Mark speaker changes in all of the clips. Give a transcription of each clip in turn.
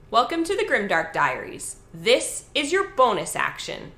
Speaker 1: Welcome to the Grimdark Diaries. This is your bonus action.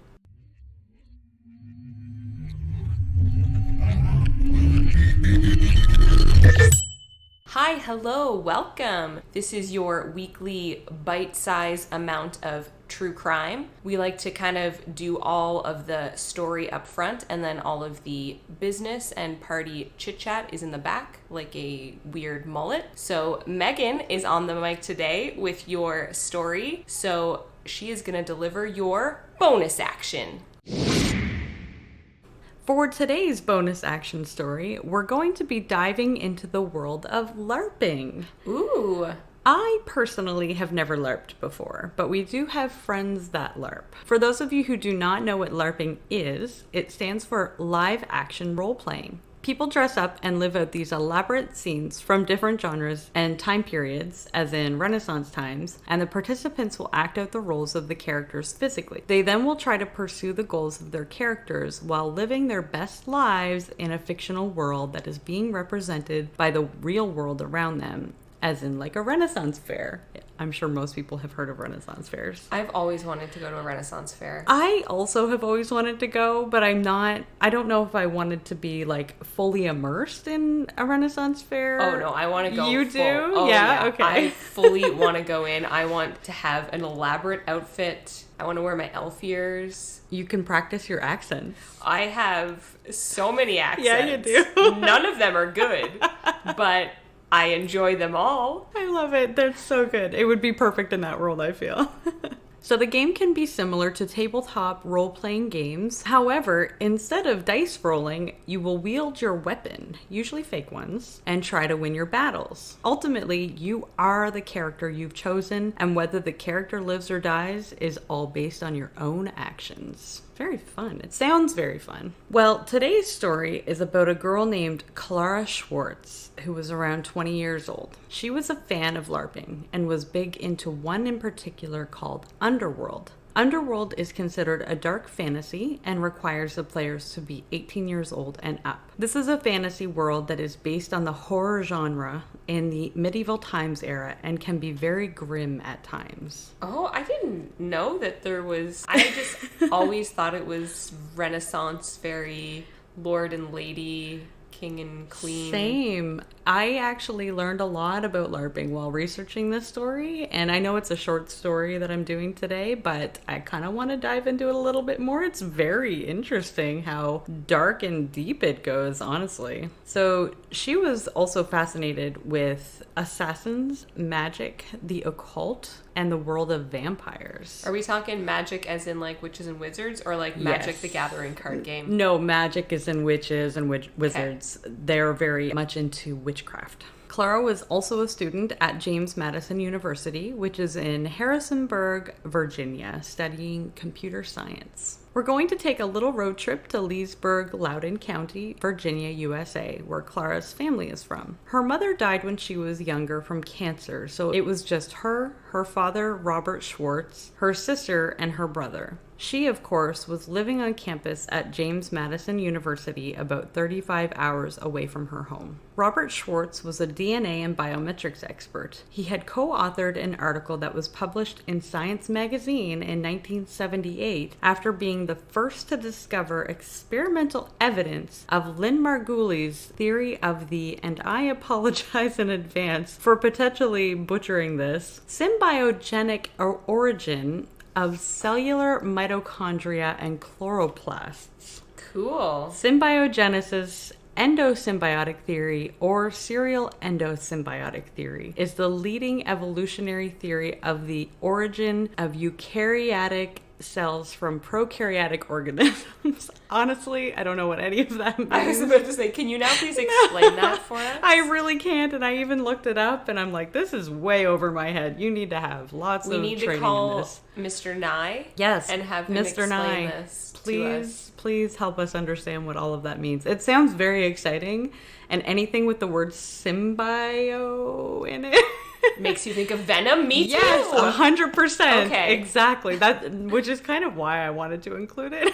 Speaker 1: Hi, hello, welcome. This is your weekly bite-sized amount of true crime. We like to kind of do all of the story up front, and then all of the business and party chit-chat is in the back, like a weird mullet. So Megan is on the mic today with your story, so she is gonna deliver your bonus action.
Speaker 2: For today's bonus action story, we're going to be diving into the world of LARPing.
Speaker 1: Ooh.
Speaker 2: I personally have never LARPed before, but we do have friends that LARP. For those of you who do not know what LARPing is, it stands for live action role playing. People dress up and live out these elaborate scenes from different genres and time periods, as in Renaissance times, and the participants will act out the roles of the characters physically. They then will try to pursue the goals of their characters while living their best lives in a fictional world that is being represented by the real world around them, as in like a Renaissance fair. I'm sure most people have heard of Renaissance fairs.
Speaker 1: I've always wanted to go to a Renaissance fair.
Speaker 2: I also have always wanted to go, but I don't know if I wanted to be like fully immersed in a Renaissance fair.
Speaker 1: Oh no, I want to go.
Speaker 2: You
Speaker 1: full.
Speaker 2: do?
Speaker 1: Oh,
Speaker 2: yeah, okay.
Speaker 1: I fully want to go in. I want to have an elaborate outfit. I want to wear my elf ears.
Speaker 2: You can practice your accents.
Speaker 1: I have so many accents.
Speaker 2: Yeah, you do.
Speaker 1: None of them are good, but I enjoy them all.
Speaker 2: I love it. They're so good. It would be perfect in that world, I feel. So the game can be similar to tabletop role-playing games. However, instead of dice rolling, you will wield your weapon, usually fake ones, and try to win your battles. Ultimately, you are the character you've chosen, and whether the character lives or dies is all based on your own actions. Very fun. It sounds very fun. Well, today's story is about a girl named Clara Schwartz, who was around 20 years old. She was a fan of LARPing and was big into one in particular called Underworld. Underworld is considered a dark fantasy and requires the players to be 18 years old and up. This is a fantasy world that is based on the horror genre in the medieval times era and can be very grim at times.
Speaker 1: Oh, I didn't know that there was... I just always thought it was Renaissance, very Lord and Lady, King and Queen.
Speaker 2: Same. I actually learned a lot about LARPing while researching this story, and I know it's a short story that I'm doing today, but I kind of want to dive into it a little bit more. It's very interesting how dark and deep it goes, honestly. So she was also fascinated with assassins, magic, the occult, and the world of vampires.
Speaker 1: Are we talking magic as in like witches and wizards, or like Magic
Speaker 2: Yes.
Speaker 1: the Gathering card game?
Speaker 2: No, magic is in witches and wizards. Okay. They're very much into witchcraft. Clara was also a student at James Madison University, which is in Harrisonburg, Virginia, studying computer science. We're going to take a little road trip to Leesburg, Loudoun County, Virginia, USA, where Clara's family is from. Her mother died when she was younger from cancer, so it was just her father, Robert Schwartz, her sister, and her brother. She, of course, was living on campus at James Madison University about 35 hours away from her home. Robert Schwartz was a DNA and biometrics expert. He had co-authored an article that was published in Science magazine in 1978 after being the first to discover experimental evidence of Lynn Margulies' theory of the, and I apologize in advance for potentially butchering this, symbiogenic origin of cellular mitochondria and chloroplasts.
Speaker 1: Cool.
Speaker 2: Symbiogenesis, endosymbiotic theory, or serial endosymbiotic theory is the leading evolutionary theory of the origin of eukaryotic cells from prokaryotic organisms. Honestly, I don't know what any of that means.
Speaker 1: I was about to say, can you now please explain that for us?
Speaker 2: I really can't, and I even looked it up, and I'm like, this is way over my head. You need to have lots of training in this.
Speaker 1: We need to call Mr. Nye.
Speaker 2: Yes,
Speaker 1: and have him
Speaker 2: Mr.
Speaker 1: explain
Speaker 2: Nye.
Speaker 1: this to us.
Speaker 2: Please help us understand what all of that means. It sounds very exciting, and anything with the word symbio in it
Speaker 1: makes you think of Venom. Me too.
Speaker 2: Yes, 100%.
Speaker 1: Okay,
Speaker 2: exactly. That, which is kind of why I wanted to include it.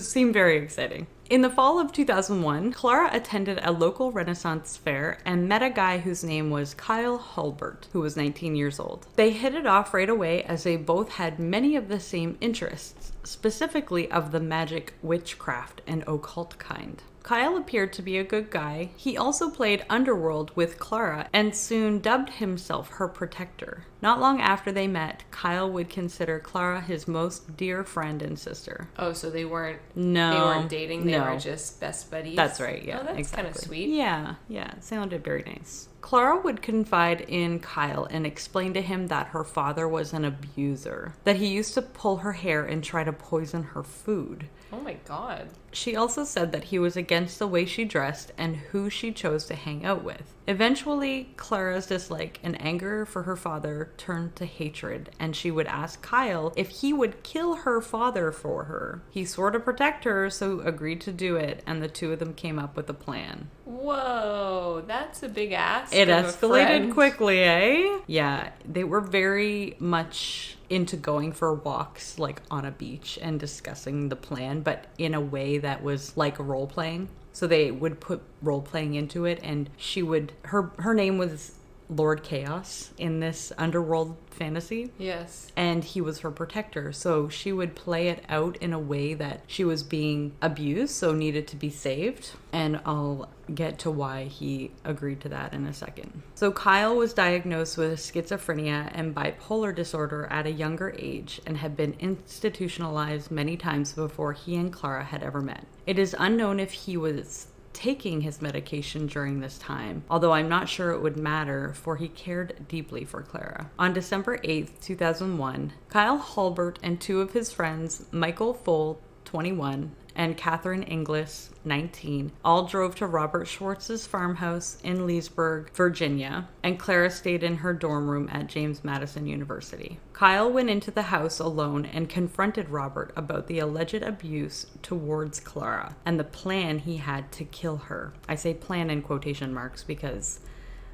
Speaker 2: seemed very exciting. In the fall of 2001, Clara attended a local Renaissance fair and met a guy whose name was Kyle Hulbert, who was 19 years old. They hit it off right away as they both had many of the same interests, specifically of the magic, witchcraft, and occult kind. Kyle appeared to be a good guy. He also played Underworld with Clara and soon dubbed himself her protector. Not long after they met, Kyle would consider Clara his most dear friend and sister.
Speaker 1: Oh, so they weren't dating, they were just best buddies?
Speaker 2: That's right, yeah.
Speaker 1: Oh, that's
Speaker 2: exactly.
Speaker 1: kind of sweet.
Speaker 2: Yeah, it sounded very nice. Clara would confide in Kyle and explain to him that her father was an abuser, that he used to pull her hair and try to poison her food.
Speaker 1: Oh my god.
Speaker 2: She also said that he was against the way she dressed and who she chose to hang out with. Eventually, Clara's dislike and anger for her father turned to hatred, and she would ask Kyle if he would kill her father for her. He swore to protect her, so agreed to do it, and the two of them came up with a plan.
Speaker 1: Whoa, that's a big ask.
Speaker 2: It escalated quickly, eh? Yeah, they were very much into going for walks like on a beach and discussing the plan, but in a way that was like role playing. So they would put role playing into it, and she would her name was Lord Chaos in this underworld fantasy.
Speaker 1: Yes.
Speaker 2: And he was her protector. So she would play it out in a way that she was being abused, so needed to be saved. And I'll get to why he agreed to that in a second. So Kyle was diagnosed with schizophrenia and bipolar disorder at a younger age and had been institutionalized many times before he and Clara had ever met. It is unknown if he was taking his medication during this time, although I'm not sure it would matter, for he cared deeply for Clara. On December 8th, 2001, Kyle Hulbert and two of his friends, Michael Fohl, 21, and Catherine Inglis, 19, all drove to Robert Schwartz's farmhouse in Leesburg, Virginia, and Clara stayed in her dorm room at James Madison University. Kyle went into the house alone and confronted Robert about the alleged abuse towards Clara and the plan he had to kill her. I say plan in quotation marks because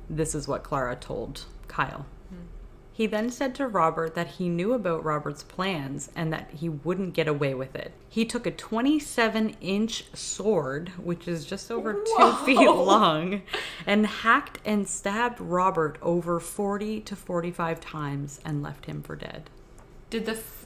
Speaker 2: this is what Clara told Kyle. He then said to Robert that he knew about Robert's plans and that he wouldn't get away with it. He took a 27-inch sword, which is just over 2 feet long, and hacked and stabbed Robert over 40 to 45 times and left him for dead.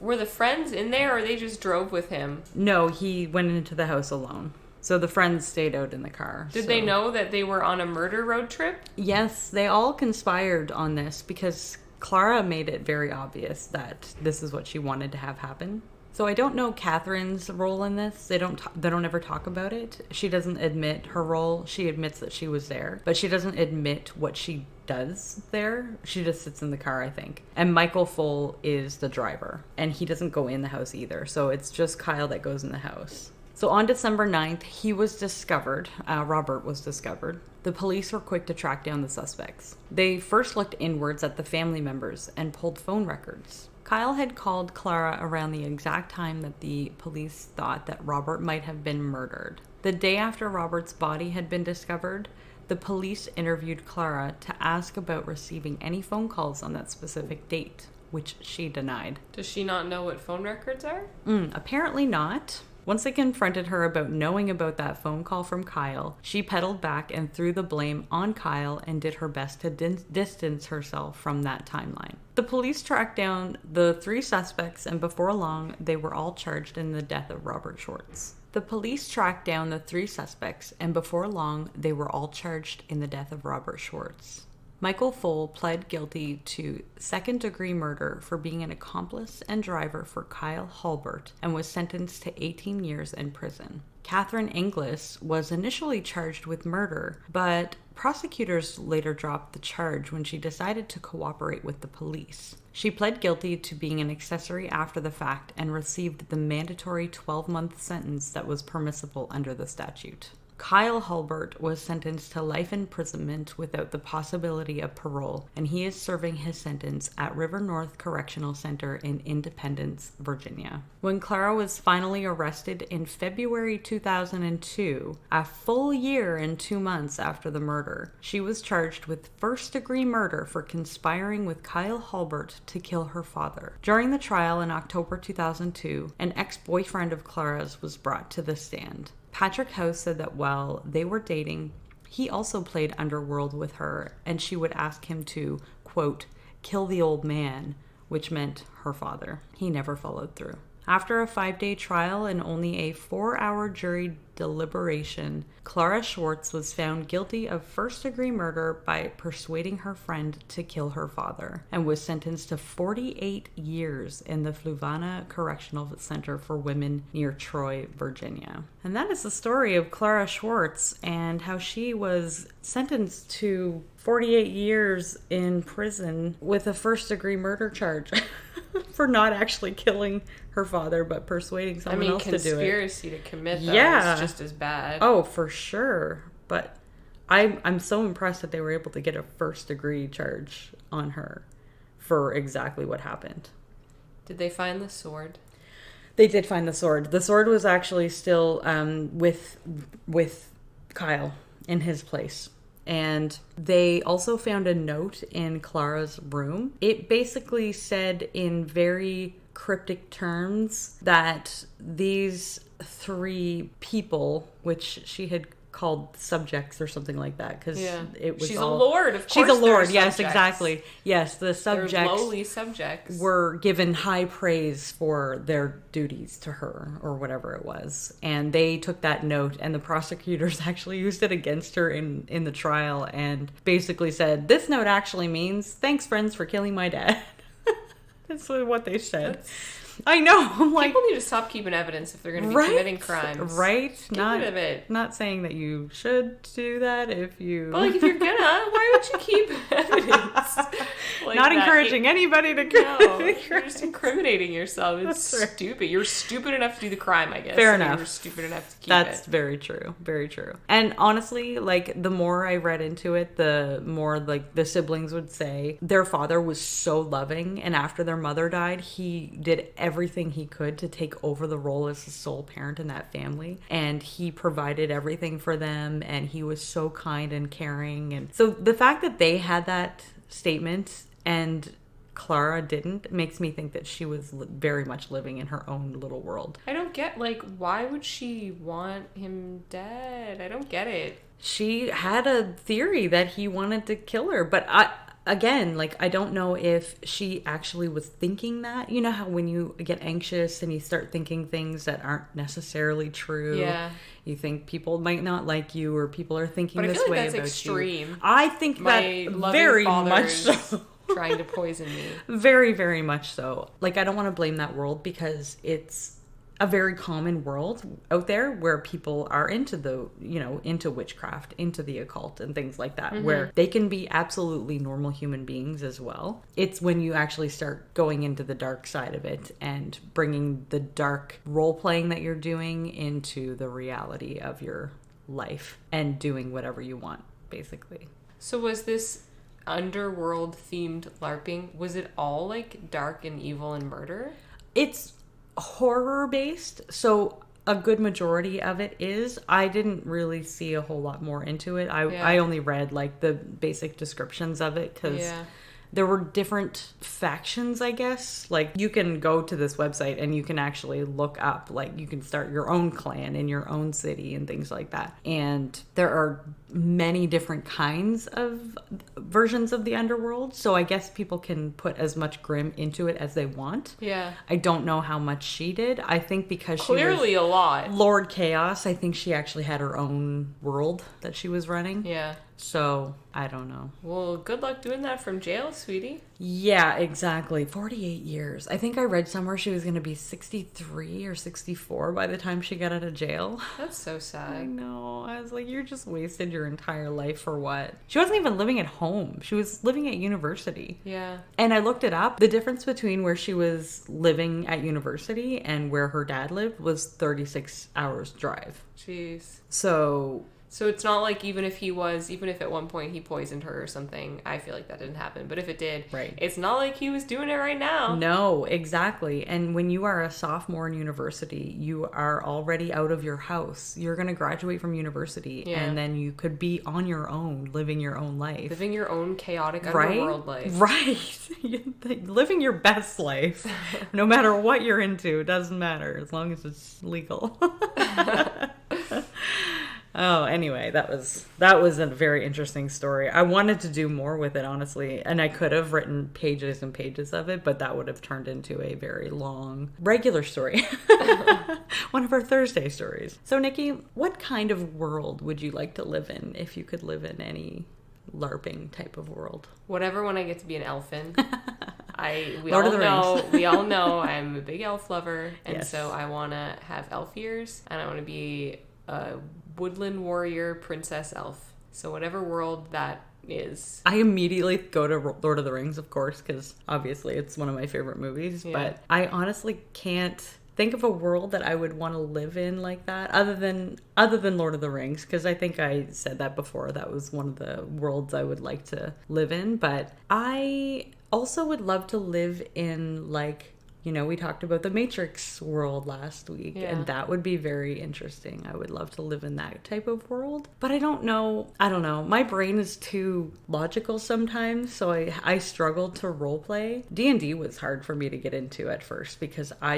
Speaker 1: Were the friends in there, or they just drove with him?
Speaker 2: No, he went into the house alone. So the friends stayed out in the car.
Speaker 1: Did they know that they were on a murder road trip?
Speaker 2: Yes, they all conspired on this because Clara made it very obvious that this is what she wanted to have happen. So I don't know Catherine's role in this. They don't ever talk about it. She doesn't admit her role. She admits that she was there, but she doesn't admit what she does there. She just sits in the car, I think. And Michael Fohl is the driver, and he doesn't go in the house either. So it's just Kyle that goes in the house. So on December 9th, he was discovered. Robert was discovered. The police were quick to track down the suspects. They first looked inwards at the family members and pulled phone records. Kyle had called Clara around the exact time that the police thought that Robert might have been murdered. The day after Robert's body had been discovered, the police interviewed Clara to ask about receiving any phone calls on that specific date, which she denied.
Speaker 1: Does she not know what phone records are?
Speaker 2: Apparently not. Once they confronted her about knowing about that phone call from Kyle, she pedaled back and threw the blame on Kyle and did her best to distance herself from that timeline. The police tracked down the 3 suspects, and before long, they were all charged in the death of Robert Schwartz. The police tracked down the 3 suspects, and before long, they were all charged in the death of Robert Schwartz. Michael Fohl pled guilty to second-degree murder for being an accomplice and driver for Kyle Hulbert and was sentenced to 18 years in prison. Catherine Inglis was initially charged with murder, but prosecutors later dropped the charge when she decided to cooperate with the police. She pled guilty to being an accessory after the fact and received the mandatory 12-month sentence that was permissible under the statute. Kyle Hulbert was sentenced to life imprisonment without the possibility of parole, and he is serving his sentence at River North Correctional Center in Independence, Virginia. When Clara was finally arrested in February 2002, a full year and 2 months after the murder, she was charged with first-degree murder for conspiring with Kyle Hulbert to kill her father. During the trial in October 2002, an ex-boyfriend of Clara's was brought to the stand. Patrick House said that while they were dating, he also played Underworld with her, and she would ask him to, quote, kill the old man, which meant her father. He never followed through. After a 5-day trial and only a 4-hour jury deliberation, Clara Schwartz was found guilty of first-degree murder by persuading her friend to kill her father, and was sentenced to 48 years in the Fluvanna Correctional Center for Women near Troy, Virginia. And that is the story of Clara Schwartz and how she was sentenced to 48 years in prison with a first-degree murder charge. For not actually killing her father, but persuading someone else to do it.
Speaker 1: Conspiracy to commit, though, is just as bad.
Speaker 2: Oh, for sure. But I'm so impressed that they were able to get a first-degree charge on her for exactly what happened.
Speaker 1: Did they find the sword?
Speaker 2: They did find the sword. The sword was actually still with Kyle in his place. And they also found a note in Clara's room. It basically said in very cryptic terms that these 3 people, which she had called subjects or something like that, because it was
Speaker 1: she's a lord, of course.
Speaker 2: She's a lord, yes,
Speaker 1: subjects.
Speaker 2: Exactly. Yes, the subjects,
Speaker 1: they're lowly subjects,
Speaker 2: were given high praise for their duties to her, or whatever it was. And they took that note, and the prosecutors actually used it against her in the trial, and basically said, this note actually means, thanks friends for killing my dad. That's what they said. I know. I'm like,
Speaker 1: people need to stop keeping evidence if they're going to be committing crimes.
Speaker 2: Right?
Speaker 1: Get rid of it.
Speaker 2: Not saying that you should do that if you...
Speaker 1: But if you're gonna, why would you keep evidence?
Speaker 2: Not encouraging anybody to...
Speaker 1: No, you're just incriminating yourself. It's stupid. You're stupid enough to do the crime, I guess.
Speaker 2: Fair enough.
Speaker 1: You're stupid enough to keep
Speaker 2: That's very true. Very true. And honestly, the more I read into it, the more, the siblings would say their father was so loving, and after their mother died, he did everything he could to take over the role as the sole parent in that family, and he provided everything for them, and he was so kind and caring. And so the fact that they had that statement and Clara didn't makes me think that she was very much living in her own little world. I don't
Speaker 1: get, why would she want him dead? I don't get it.
Speaker 2: She had a theory that he wanted to kill her, but Again, I don't know if she actually was thinking that. You know how when you get anxious and you start thinking things that aren't necessarily true, you think people might not like you, or people are thinking this way about you. But I feel like that's extreme. I think that very much so.
Speaker 1: Trying to poison me.
Speaker 2: Very, very much so. I don't want to blame that world, because it's a very common world out there where people are into into witchcraft, into the occult and things like that, where they can be absolutely normal human beings as well. It's when you actually start going into the dark side of it and bringing the dark role-playing that you're doing into the reality of your life and doing whatever you want, basically.
Speaker 1: So was this Underworld themed LARPing, was it all dark and evil and murder?
Speaker 2: It's horror based, so a good majority of it is. I didn't really see a whole lot more into it. I only read the basic descriptions of it, because there were different factions, I guess. You can go to this website and you can actually look up, you can start your own clan in your own city and things like that. And there are many different kinds of versions of the Underworld. So I guess people can put as much grim into it as they want. Yeah. I don't know how much she did. I think because
Speaker 1: clearly
Speaker 2: she was
Speaker 1: a lot.
Speaker 2: Lord Chaos, I think she actually had her own world that she was running. Yeah. So, I don't know.
Speaker 1: Well, good luck doing that from jail, sweetie.
Speaker 2: Yeah, exactly. 48 years. I think I read somewhere she was going to be 63 or 64 by the time she got out of jail.
Speaker 1: That's so sad.
Speaker 2: I know. I was like, you're just wasted your entire life for what? She wasn't even living at home. She was living at university.
Speaker 1: Yeah.
Speaker 2: And I looked it up. The difference between where she was living at university and where her dad lived was 36 hours drive.
Speaker 1: Jeez.
Speaker 2: So
Speaker 1: it's not like even if at one point he poisoned her or something, I feel like that didn't happen. But if it did,
Speaker 2: right.
Speaker 1: It's not like he was doing it right now.
Speaker 2: No, exactly. And when you are a sophomore in university, you are already out of your house. You're going to graduate from university, and then you could be on your own, living your own life.
Speaker 1: Living your own chaotic underworld life.
Speaker 2: Right. Living your best life. No matter what you're into, it doesn't matter as long as it's legal. Oh, anyway, that was a very interesting story. I wanted to do more with it, honestly, and I could have written pages and pages of it, but that would have turned into a very long, regular story. One of our Thursday stories. So, Nikki, what kind of world would you like to live in if you could live in any LARPing type of world?
Speaker 1: Whatever one I get to be an elf in. We all know I'm a big elf lover, and so I want to have elf ears, and I want to be a woodland warrior princess elf. So whatever world that is.
Speaker 2: I immediately go to Lord of the Rings, of course, because obviously it's one of my favorite movies. Yeah. But I honestly can't think of a world that I would want to live in like that, other than Lord of the Rings, because I think I said that before. That was one of the worlds I would like to live in. But I also would love to live in, like, you know, we talked about the Matrix world last week, and that would be very interesting. I would love to live in that type of world. But I don't know. My brain is too logical sometimes, so I struggled to role play. D&D was hard for me to get into at first because I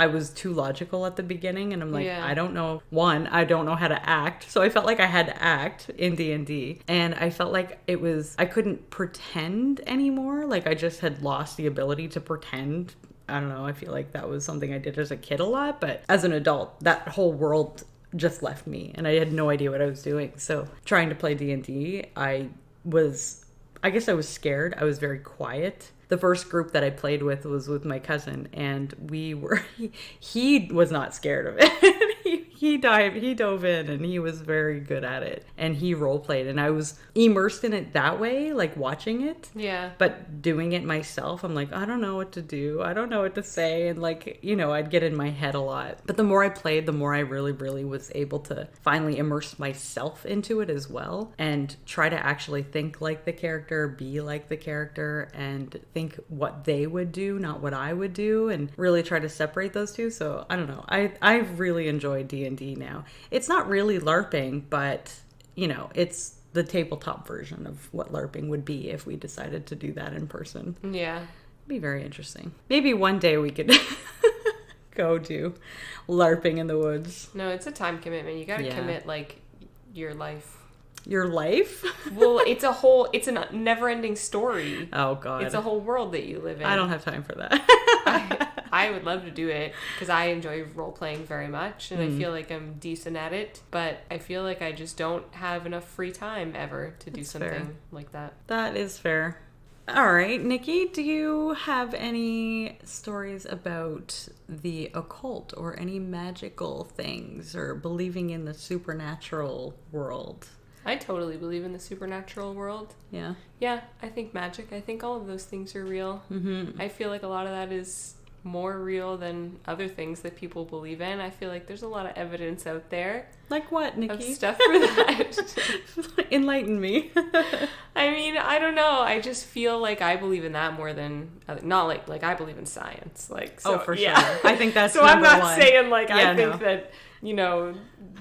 Speaker 2: was too logical at the beginning, and I'm like, I don't know. One, I don't know how to act, so I felt like I had to act in D&D, and I felt like I couldn't pretend anymore. Like I just had lost the ability to pretend. I don't know, I feel like that was something I did as a kid a lot, but as an adult, that whole world just left me, and I had no idea what I was doing. So trying to play D&D, I guess I was scared. I was very quiet. The first group that I played with was with my cousin, and he was not scared of it. He dove in, and he was very good at it, and he role played, and I was immersed in it that way, like watching it.
Speaker 1: Yeah.
Speaker 2: But doing it myself, I'm like, I don't know what to do. I don't know what to say. And like, you know, I'd get in my head a lot. But the more I played, the more I really, really was able to finally immerse myself into it as well, and try to actually think like the character, be like the character, and think what they would do, not what I would do, and really try to separate those two. So I don't know. I've really enjoyed D&D now. It's not really LARPing, but you know, it's the tabletop version of what LARPing would be if we decided to do that in person.
Speaker 1: Yeah.
Speaker 2: It'd be very interesting. Maybe one day we could go do LARPing in the woods.
Speaker 1: No, it's a time commitment. You gotta commit like your life.
Speaker 2: Your life?
Speaker 1: Well, it's a never-ending story.
Speaker 2: Oh, God.
Speaker 1: It's a whole world that you live in.
Speaker 2: I don't have time for that.
Speaker 1: I would love to do it because I enjoy role-playing very much, and I feel like I'm decent at it, but I feel like I just don't have enough free time ever to do something like that.
Speaker 2: That is fair. All right, Nikki, do you have any stories about the occult or any magical things or believing in the supernatural world?
Speaker 1: I totally believe in the supernatural world.
Speaker 2: Yeah?
Speaker 1: Yeah, I think magic. I think all of those things are real.
Speaker 2: Mm-hmm.
Speaker 1: I feel like a lot of that is more real than other things that people believe in. I feel like there's a lot of evidence out there.
Speaker 2: Like what, Nikki?
Speaker 1: Of stuff for that.
Speaker 2: Enlighten me.
Speaker 1: I mean, I don't know. I just feel like I believe in that more than not like I believe in science. Like, so,
Speaker 2: for sure. I think that's
Speaker 1: so. I'm not
Speaker 2: one.
Speaker 1: saying like I think that, you know,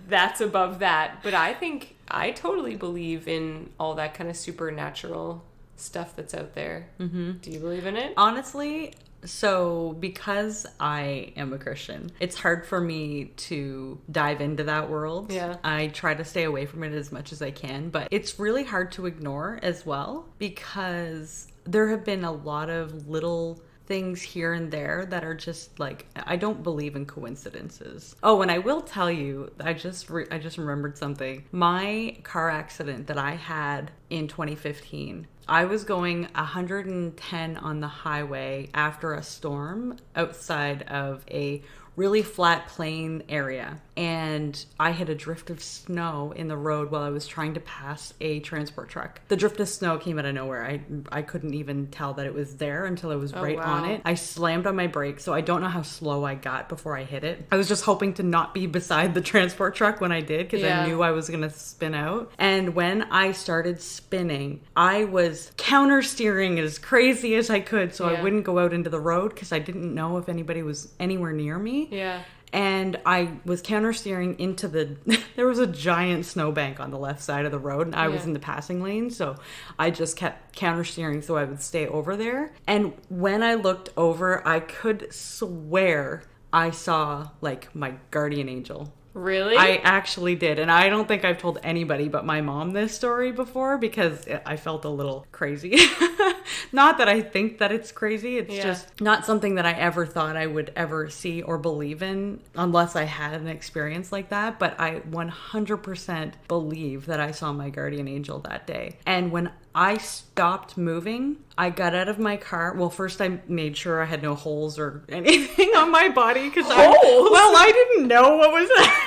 Speaker 1: that's above that, but I think I totally believe in all that kind of supernatural stuff that's out there. Mm-hmm. Do you believe in it?
Speaker 2: Honestly, so because I am a Christian, it's hard for me to dive into that world.
Speaker 1: Yeah.
Speaker 2: I try to stay away from it as much as I can, but it's really hard to ignore as well because there have been a lot of little things here and there that are just like, I don't believe in coincidences. Oh, and I will tell you, I just remembered something. My car accident that I had in 2015. I was going 110 on the highway after a storm outside of a really flat plain area, and I hit a drift of snow in the road while I was trying to pass a transport truck. The drift of snow came out of nowhere. I couldn't even tell that it was there until I was right on it. I slammed on my brakes, so I don't know how slow I got before I hit it. I was just hoping to not be beside the transport truck when I did, because I knew I was going to spin out. And when I started spinning, I was counter steering as crazy as I could so I wouldn't go out into the road, because I didn't know if anybody was anywhere near me.
Speaker 1: Yeah.
Speaker 2: And I was counter steering into there was a giant snowbank on the left side of the road, and I was in the passing lane, so I just kept counter steering so I would stay over there. And when I looked over, I could swear I saw like my guardian angel.
Speaker 1: Really?
Speaker 2: I actually did. And I don't think I've told anybody but my mom this story before, because I felt a little crazy. Not that I think that it's crazy. It's just not something that I ever thought I would ever see or believe in unless I had an experience like that. But I 100% believe that I saw my guardian angel that day. And when I stopped moving, I got out of my car. Well, first I made sure I had no holes or anything on my body, because I didn't know what was happening.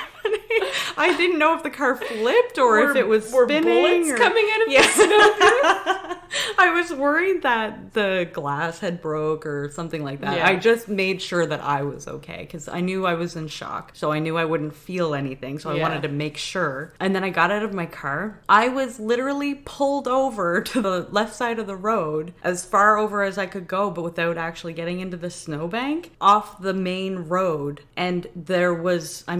Speaker 2: I didn't know if the car flipped or if it was spinning.
Speaker 1: Were bullets coming out of the snow?
Speaker 2: I was worried that the glass had broke or something like that.
Speaker 1: Yeah.
Speaker 2: I just made sure that I was okay, because I knew I was in shock. So I knew I wouldn't feel anything. So I wanted to make sure. And then I got out of my car. I was literally pulled over to the left side of the road, as far over as I could go, but without actually getting into the snowbank, off the main road. And there was a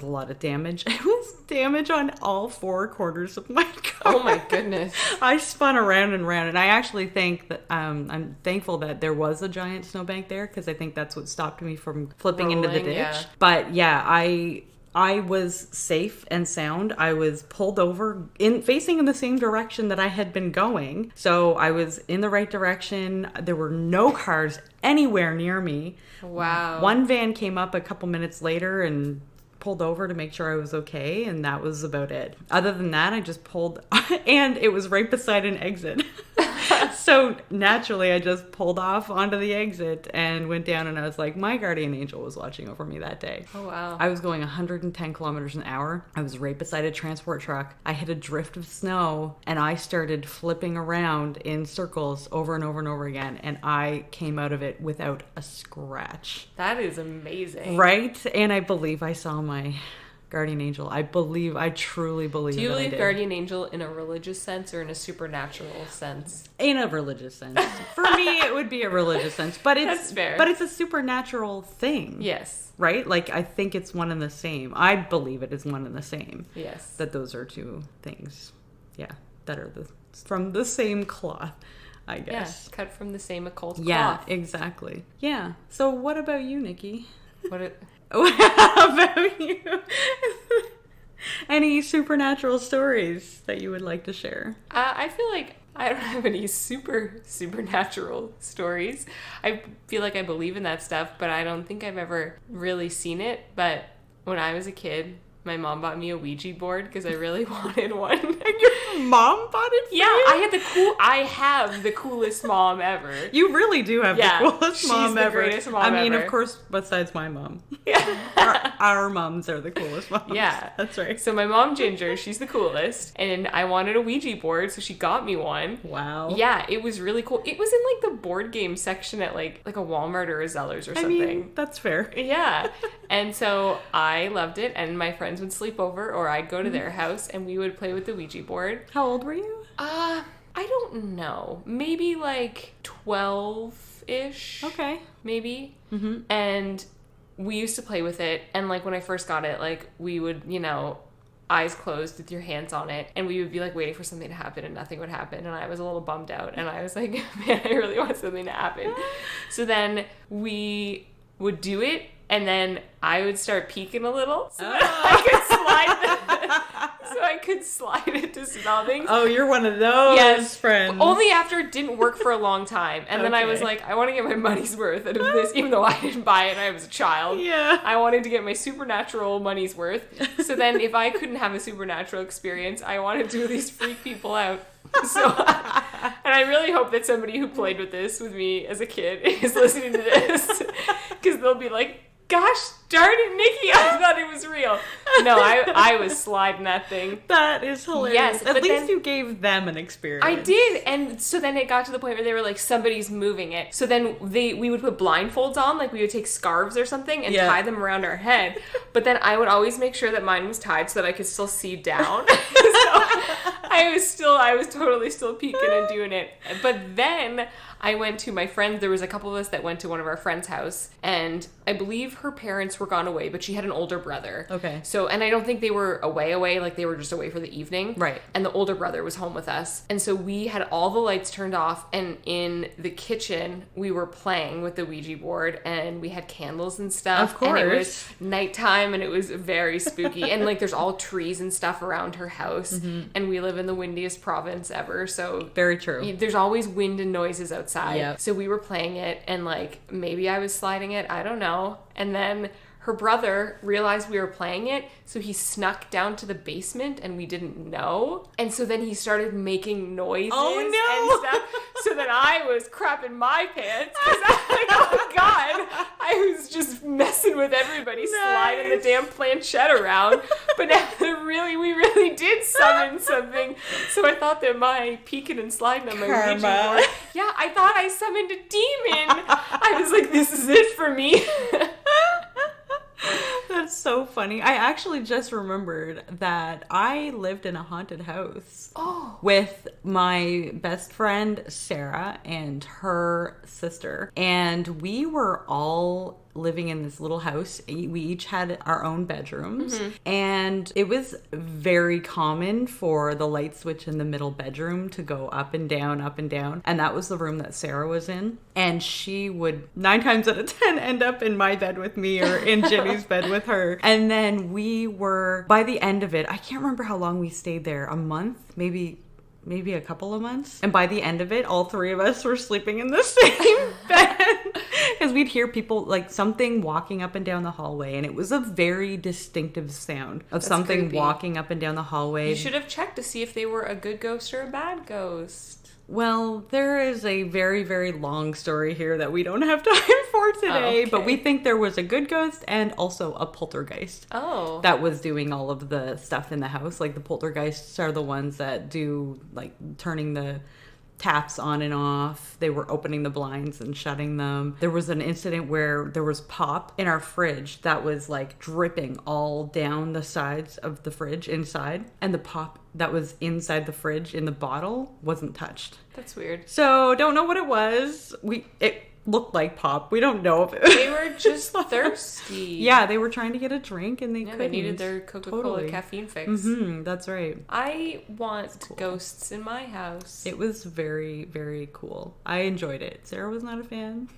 Speaker 2: lot of damage. It was damage on all four corners of my car.
Speaker 1: Oh my goodness.
Speaker 2: I spun around and around, and I actually think that I'm thankful that there was a giant snowbank there, because I think that's what stopped me from flipping into the ditch. Yeah. But yeah, I was safe and sound. I was pulled over facing in the same direction that I had been going. So I was in the right direction. There were no cars anywhere near me.
Speaker 1: Wow.
Speaker 2: One van came up a couple minutes later and pulled over to make sure I was okay, and that was about it. Other than that, I just pulled, and it was right beside an exit. So naturally, I just pulled off onto the exit and went down, and I was like, my guardian angel was watching over me that day.
Speaker 1: Oh, wow.
Speaker 2: I was going 110 kilometers an hour. I was right beside a transport truck. I hit a drift of snow, and I started flipping around in circles over and over and over again, and I came out of it without a scratch.
Speaker 1: That is amazing.
Speaker 2: Right? And I believe I saw my guardian angel. I truly believe.
Speaker 1: Do you believe guardian angel in a religious sense or in a supernatural sense?
Speaker 2: In a religious sense. For me, it would be a religious sense, but
Speaker 1: That's fair.
Speaker 2: But it's a supernatural thing.
Speaker 1: Yes.
Speaker 2: Right? Like, I think it's one and the same. I believe it is one and the same.
Speaker 1: Yes.
Speaker 2: That those are two things. Yeah. That are from the same cloth, I guess.
Speaker 1: Yeah. Cut from the same occult cloth.
Speaker 2: Yeah, exactly. Yeah. So what about you, Nikki?
Speaker 1: What
Speaker 2: about you? Any supernatural stories that you would like to share?
Speaker 1: I feel like I don't have any supernatural stories. I feel like I believe in that stuff, but I don't think I've ever really seen it. But when I was a kid, my mom bought me a Ouija board because I really wanted one.
Speaker 2: Your mom bought it for you?
Speaker 1: I have the coolest mom ever.
Speaker 2: You really do have the coolest mom ever.
Speaker 1: She's the greatest mom ever.
Speaker 2: I mean, of course, besides my mom.
Speaker 1: Yeah.
Speaker 2: Our moms are the coolest moms.
Speaker 1: Yeah.
Speaker 2: That's right.
Speaker 1: So my mom, Ginger, she's the coolest. And I wanted a Ouija board, so she got me one.
Speaker 2: Wow.
Speaker 1: Yeah, it was really cool. It was in like the board game section at like a Walmart or a Zellers or something.
Speaker 2: I mean, that's fair.
Speaker 1: Yeah. And so I loved it, and my friends would sleep over, or I'd go to their house, and we would play with the Ouija board.
Speaker 2: How old were you?
Speaker 1: I don't know. Maybe like 12-ish.
Speaker 2: Okay.
Speaker 1: Maybe.
Speaker 2: Mm-hmm.
Speaker 1: And we used to play with it, and like when I first got it, like we would, eyes closed with your hands on it, and we would be like waiting for something to happen, and nothing would happen, and I was a little bummed out, and I was like, man, I really want something to happen. So then we would do it, and then I would start peeking a little so I could slide it to smell things.
Speaker 2: Oh, you're one of those friends.
Speaker 1: Only after it didn't work for a long time. And then I was like, I want to get my money's worth out of this, even though I didn't buy it and I was a child.
Speaker 2: Yeah.
Speaker 1: I wanted to get my supernatural money's worth. So then if I couldn't have a supernatural experience, I wanted to at least freak people out. So, and I really hope that somebody who played with this with me as a kid is listening to this, because they'll be like, gosh darn it, Nikki, I thought it was real. No, I was sliding that thing.
Speaker 2: That is hilarious.
Speaker 1: Yes,
Speaker 2: At least you gave them an experience.
Speaker 1: I did, and so then it got to the point where they were like, somebody's moving it. So then we would put blindfolds on, like we would take scarves or something and tie them around our head. But then I would always make sure that mine was tied so that I could still see down. So I was totally still peeking and doing it. But then I went to my friend. There was a couple of us that went to one of our friends' house, and I believe her parents were gone away, but she had an older brother.
Speaker 2: Okay.
Speaker 1: So, and I don't think they were away, like they were just away for the evening.
Speaker 2: Right.
Speaker 1: And the older brother was home with us. And so we had all the lights turned off, and in the kitchen, we were playing with the Ouija board, and we had candles and stuff.
Speaker 2: Of course.
Speaker 1: And it was nighttime, and it was very spooky. And like there's all trees and stuff around her house, and we live in the windiest province ever, so
Speaker 2: very true.
Speaker 1: There's always wind and noises outside.
Speaker 2: Yep.
Speaker 1: So we were playing it, and like maybe I was sliding it, I don't know. And then her brother realized we were playing it, so he snuck down to the basement and we didn't know. And so then he started making noises and stuff. So then I was crapping my pants because I was like, oh God, I was just messing with everybody, sliding the damn planchette around. But now we really did summon something. So I thought that my peeking and sliding on my Ouija board, yeah, I thought I summoned a demon. I was like, this is it for me.
Speaker 2: That's so funny. I actually just remembered that I lived in a haunted house with my best friend Sarah and her sister. And we were all living in this little house. We each had our own bedrooms. And it was very common for the light switch in the middle bedroom to go up and down, up and down. And that was the room that Sarah was in. And she would 9 times out of 10 end up in my bed with me or in Jenny's bed with her. And then we were, by the end of it, I can't remember how long we stayed there, a month, maybe a couple of months. And by the end of it, all 3 of us were sleeping in the same bed. Because we'd hear people, like something walking up and down the hallway. And it was a very distinctive sound of something creepy. Walking up and down the hallway.
Speaker 1: You should have checked to see if they were a good ghost or a bad ghost.
Speaker 2: Well, there is a very, very long story here that we don't have time for today. But we think there was a good ghost and also a poltergeist.
Speaker 1: Oh.
Speaker 2: That was doing all of the stuff in the house. Like the poltergeists are the ones that do like turning the taps on and off. They were opening the blinds and shutting them. There was an incident where there was pop in our fridge that was like dripping all down the sides of the fridge inside. And the pop that was inside the fridge in the bottle wasn't touched.
Speaker 1: That's weird.
Speaker 2: So don't know what it was. It looked like pop. We don't know if it
Speaker 1: They were just thirsty.
Speaker 2: Yeah, they were trying to get a drink and they couldn't.
Speaker 1: They needed their Coca-Cola caffeine fix.
Speaker 2: That's right.
Speaker 1: I want ghosts in my house.
Speaker 2: It was very, very cool. I enjoyed it. Sarah was not a fan.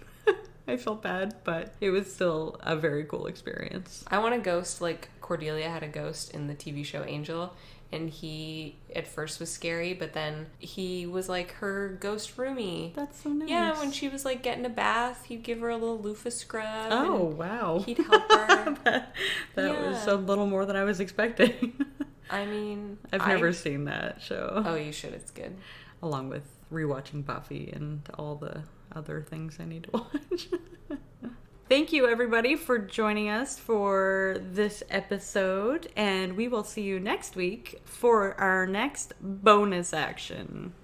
Speaker 2: I felt bad, but it was still a very cool experience.
Speaker 1: I want a ghost like Cordelia had a ghost in the TV show Angel. And he at first was scary, but then he was like her ghost roomie.
Speaker 2: That's so nice.
Speaker 1: Yeah, when she was like getting a bath, he'd give her a little loofah scrub.
Speaker 2: Oh, wow.
Speaker 1: He'd help her.
Speaker 2: that was a little more than I was expecting.
Speaker 1: I mean,
Speaker 2: I've never seen that show.
Speaker 1: Oh, you should. It's good.
Speaker 2: Along with rewatching Buffy and all the other things I need to watch. Thank you, everybody, for joining us for this episode, and we will see you next week for our next bonus action.